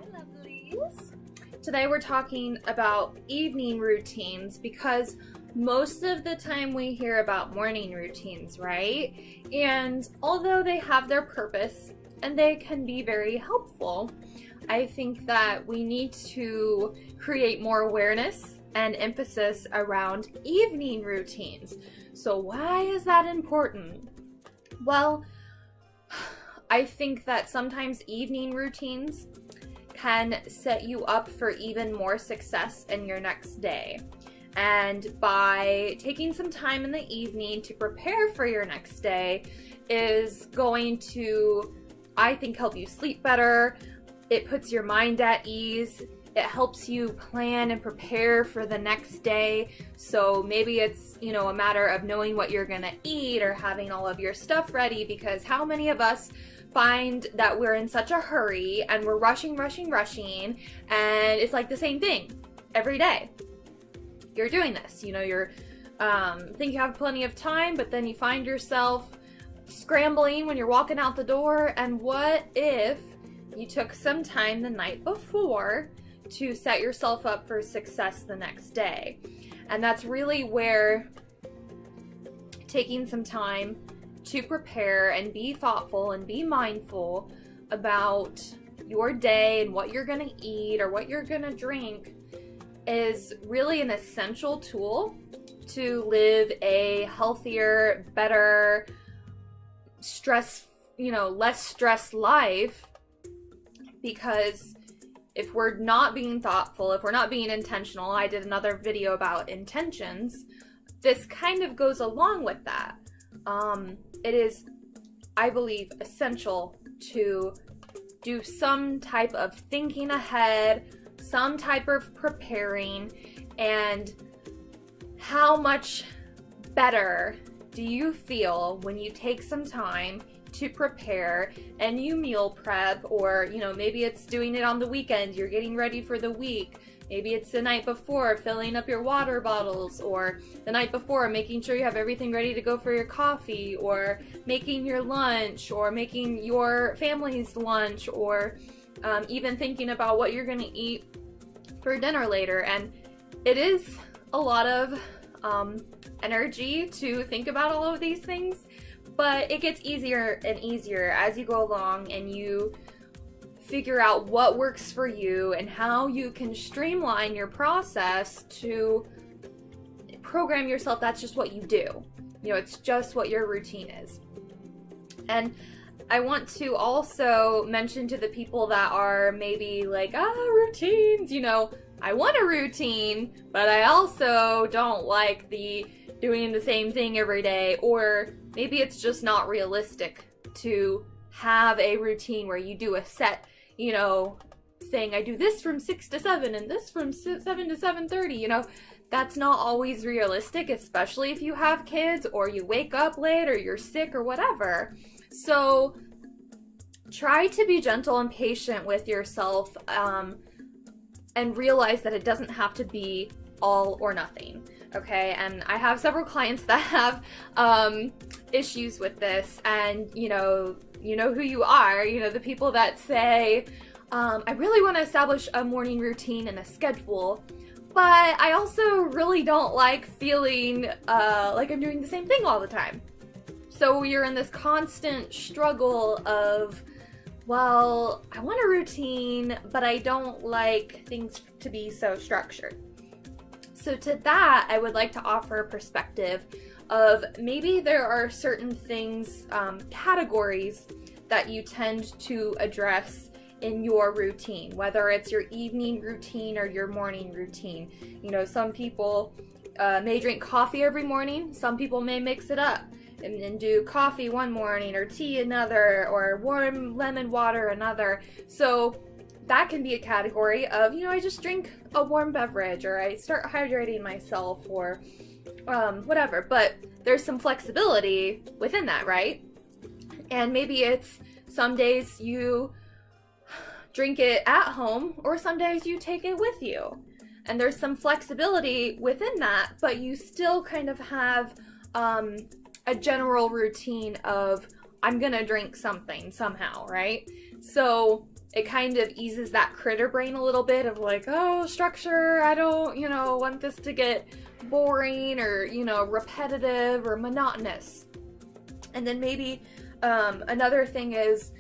Hi lovelies! Today we're talking about evening routines because most of the time we hear about morning routines, right? And although they have their purpose and they can be very helpful, I think that we need to create more awareness and emphasis around evening routines. So why is that important? Well, I think that sometimes evening routines can set you up for even more success in your next day. And by taking some time in the evening to prepare for your next day is going to, I think, help you sleep better. It puts your mind at ease. It helps you plan and prepare for the next day. So maybe it's, a matter of knowing what you're gonna eat or having all of your stuff ready, because how many of us find that we're in such a hurry and we're rushing, and it's like the same thing every day. You're doing this, you're think you have plenty of time, but then you find yourself scrambling when you're walking out the door. And what if you took some time the night before to set yourself up for success the next day? And that's really where taking some time to prepare and be thoughtful and be mindful about your day and what you're going to eat or what you're going to drink is really an essential tool to live a healthier, better, less stressed life. Because if we're not being thoughtful, if we're not being intentional, I did another video about intentions, this kind of goes along with that. It is, I believe, essential to do some type of thinking ahead, some type of preparing. And how much better do you feel when you take some time to prepare and you meal prep? Or maybe it's doing it on the weekend, you're getting ready for the week. Maybe it's the night before filling up your water bottles, or the night before making sure you have everything ready to go for your coffee, or making your lunch, or making your family's lunch, or even thinking about what you're going to eat for dinner later. And it is a lot of energy to think about all of these things, but it gets easier and easier as you go along and you figure out what works for you and how you can streamline your process to program yourself. That's just what you do. It's just what your routine is. And I want to also mention to the people that are maybe like, routines, I want a routine, but I also don't like the doing the same thing every day. Or maybe it's just not realistic to have a routine where you do a set thing. I do this from 6 to 7 and this from 7 to 7:30. That's not always realistic, especially if you have kids or you wake up late or you're sick or whatever. So try to be gentle and patient with yourself, and realize that it doesn't have to be all or nothing. Okay, and I have several clients that have issues with this, and you know who you are. The people that say, I really want to establish a morning routine and a schedule, but I also really don't like feeling like I'm doing the same thing all the time. So you're in this constant struggle of, well, I want a routine, but I don't like things to be so structured. So to that, I would like to offer a perspective of maybe there are certain things, categories that you tend to address in your routine, whether it's your evening routine or your morning routine. Some people may drink coffee every morning. Some people may mix it up and do coffee one morning or tea another, or warm lemon water another. So that can be a category of, I just drink a warm beverage, or I start hydrating myself, or whatever. But there's some flexibility within that, right? And maybe it's some days you drink it at home, or some days you take it with you. And there's some flexibility within that, but you still kind of have a general routine of, I'm gonna drink something somehow, right? So it kind of eases that critter brain a little bit of like, oh, structure, I don't, want this to get boring or, repetitive or monotonous. And then maybe another thing is,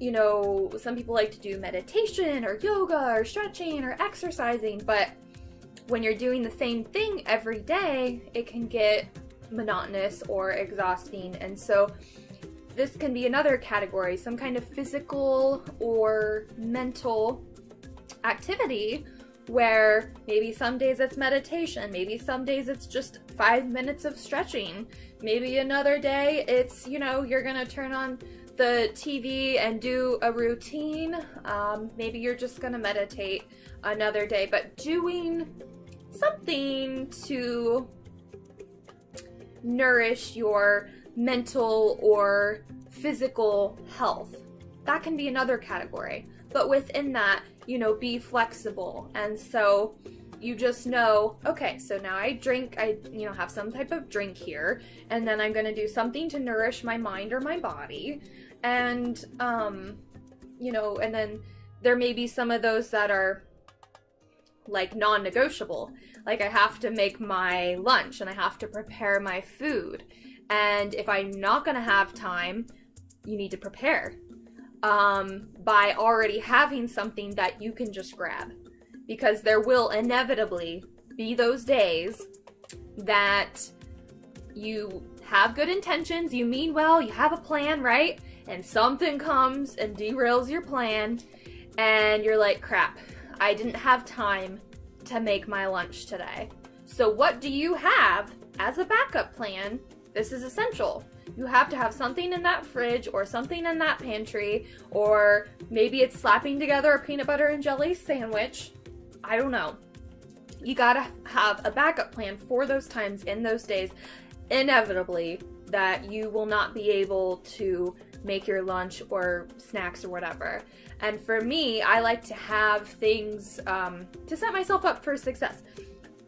some people like to do meditation or yoga or stretching or exercising, but when you're doing the same thing every day, it can get monotonous or exhausting. And so this can be another category, some kind of physical or mental activity where maybe some days it's meditation, maybe some days it's just 5 minutes of stretching, maybe another day it's, you're gonna turn on the TV and do a routine, maybe you're just gonna meditate another day, but doing something to nourish your mental or physical health. That can be another category. But within that, be flexible. And so you just know, okay, so now I drink, I have some type of drink here, and then I'm going to do something to nourish my mind or my body. And, and then there may be some of those that are like non-negotiable. Like I have to make my lunch and I have to prepare my food. And if I'm not going to have time, you need to prepare by already having something that you can just grab. Because there will inevitably be those days that you have good intentions, you mean well, you have a plan, right? And something comes and derails your plan, and you're like, crap, I didn't have time to make my lunch today. So what do you have as a backup plan? This is essential. You have to have something in that fridge or something in that pantry, or maybe it's slapping together a peanut butter and jelly sandwich. I don't know. You gotta have a backup plan for those times in those days, inevitably, that you will not be able to make your lunch or snacks or whatever. And for me, I like to have things to set myself up for success.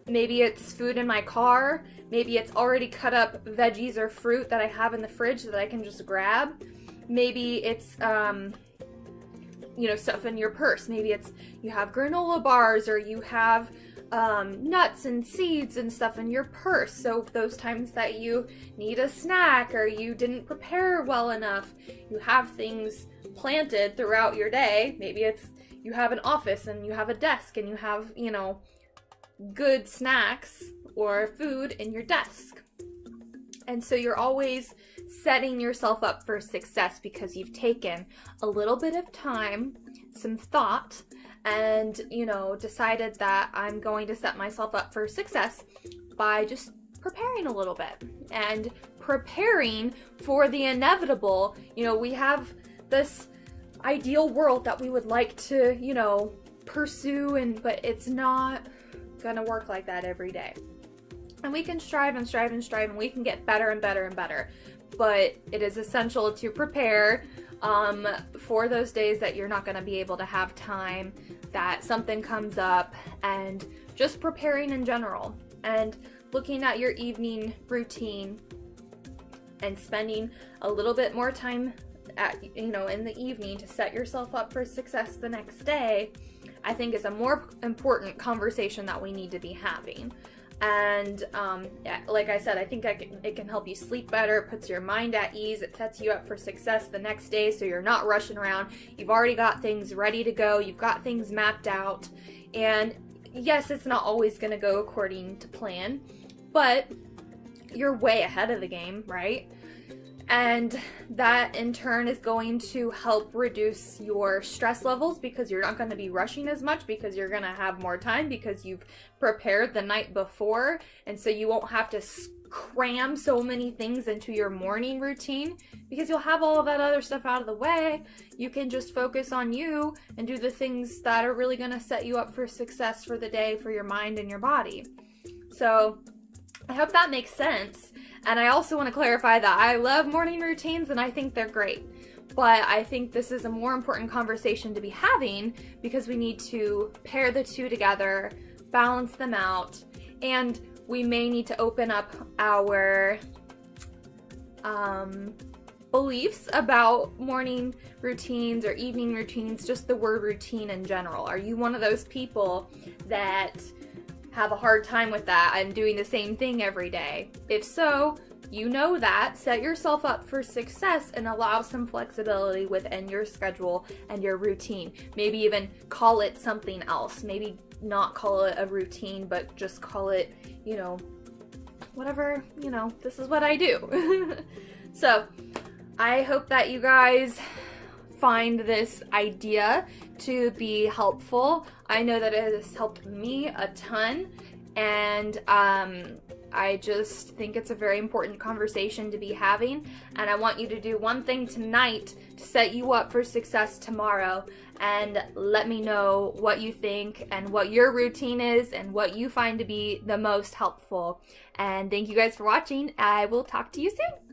Maybe it's food in my car. Maybe it's already cut up veggies or fruit that I have in the fridge that I can just grab. Maybe it's, stuff in your purse. Maybe it's you have granola bars or you have nuts and seeds and stuff in your purse. So those times that you need a snack or you didn't prepare well enough, you have things planted throughout your day. Maybe it's you have an office and you have a desk and you have, good snacks or food in your desk. And so you're always setting yourself up for success because you've taken a little bit of time, some thought, and, decided that I'm going to set myself up for success by just preparing a little bit and preparing for the inevitable. We have this ideal world that we would like to, pursue, but it's not gonna work like that every day. And we can strive and strive and strive, and we can get better and better and better. But it is essential to prepare for those days that you're not gonna be able to have time, that something comes up, and just preparing in general. And looking at your evening routine and spending a little bit more time in the evening to set yourself up for success the next day, I think is a more important conversation that we need to be having. And like I said, I think it can help you sleep better, it puts your mind at ease, it sets you up for success the next day so you're not rushing around. You've already got things ready to go, you've got things mapped out. And yes, it's not always going to go according to plan, but you're way ahead of the game, right? And that in turn is going to help reduce your stress levels because you're not going to be rushing as much because you're going to have more time because you've prepared the night before. And so you won't have to cram so many things into your morning routine because you'll have all of that other stuff out of the way. You can just focus on you and do the things that are really going to set you up for success for the day, for your mind and your body. So I hope that makes sense. And I also want to clarify that I love morning routines and I think they're great. But I think this is a more important conversation to be having because we need to pair the two together, balance them out, and we may need to open up our beliefs about morning routines or evening routines, just the word routine in general? Are you one of those people that have a hard time with that and doing the same thing every day? If so, you know that. Set yourself up for success and allow some flexibility within your schedule and your routine. Maybe even call it something else. Maybe not call it a routine, but just call it, you know, whatever, you know, this is what I do. So, I hope that you guys find this idea to be helpful. I know that it has helped me a ton, and I just think it's a very important conversation to be having, and I want you to do one thing tonight to set you up for success tomorrow, and let me know what you think and what your routine is and what you find to be the most helpful. And thank you guys for watching. I will talk to you soon.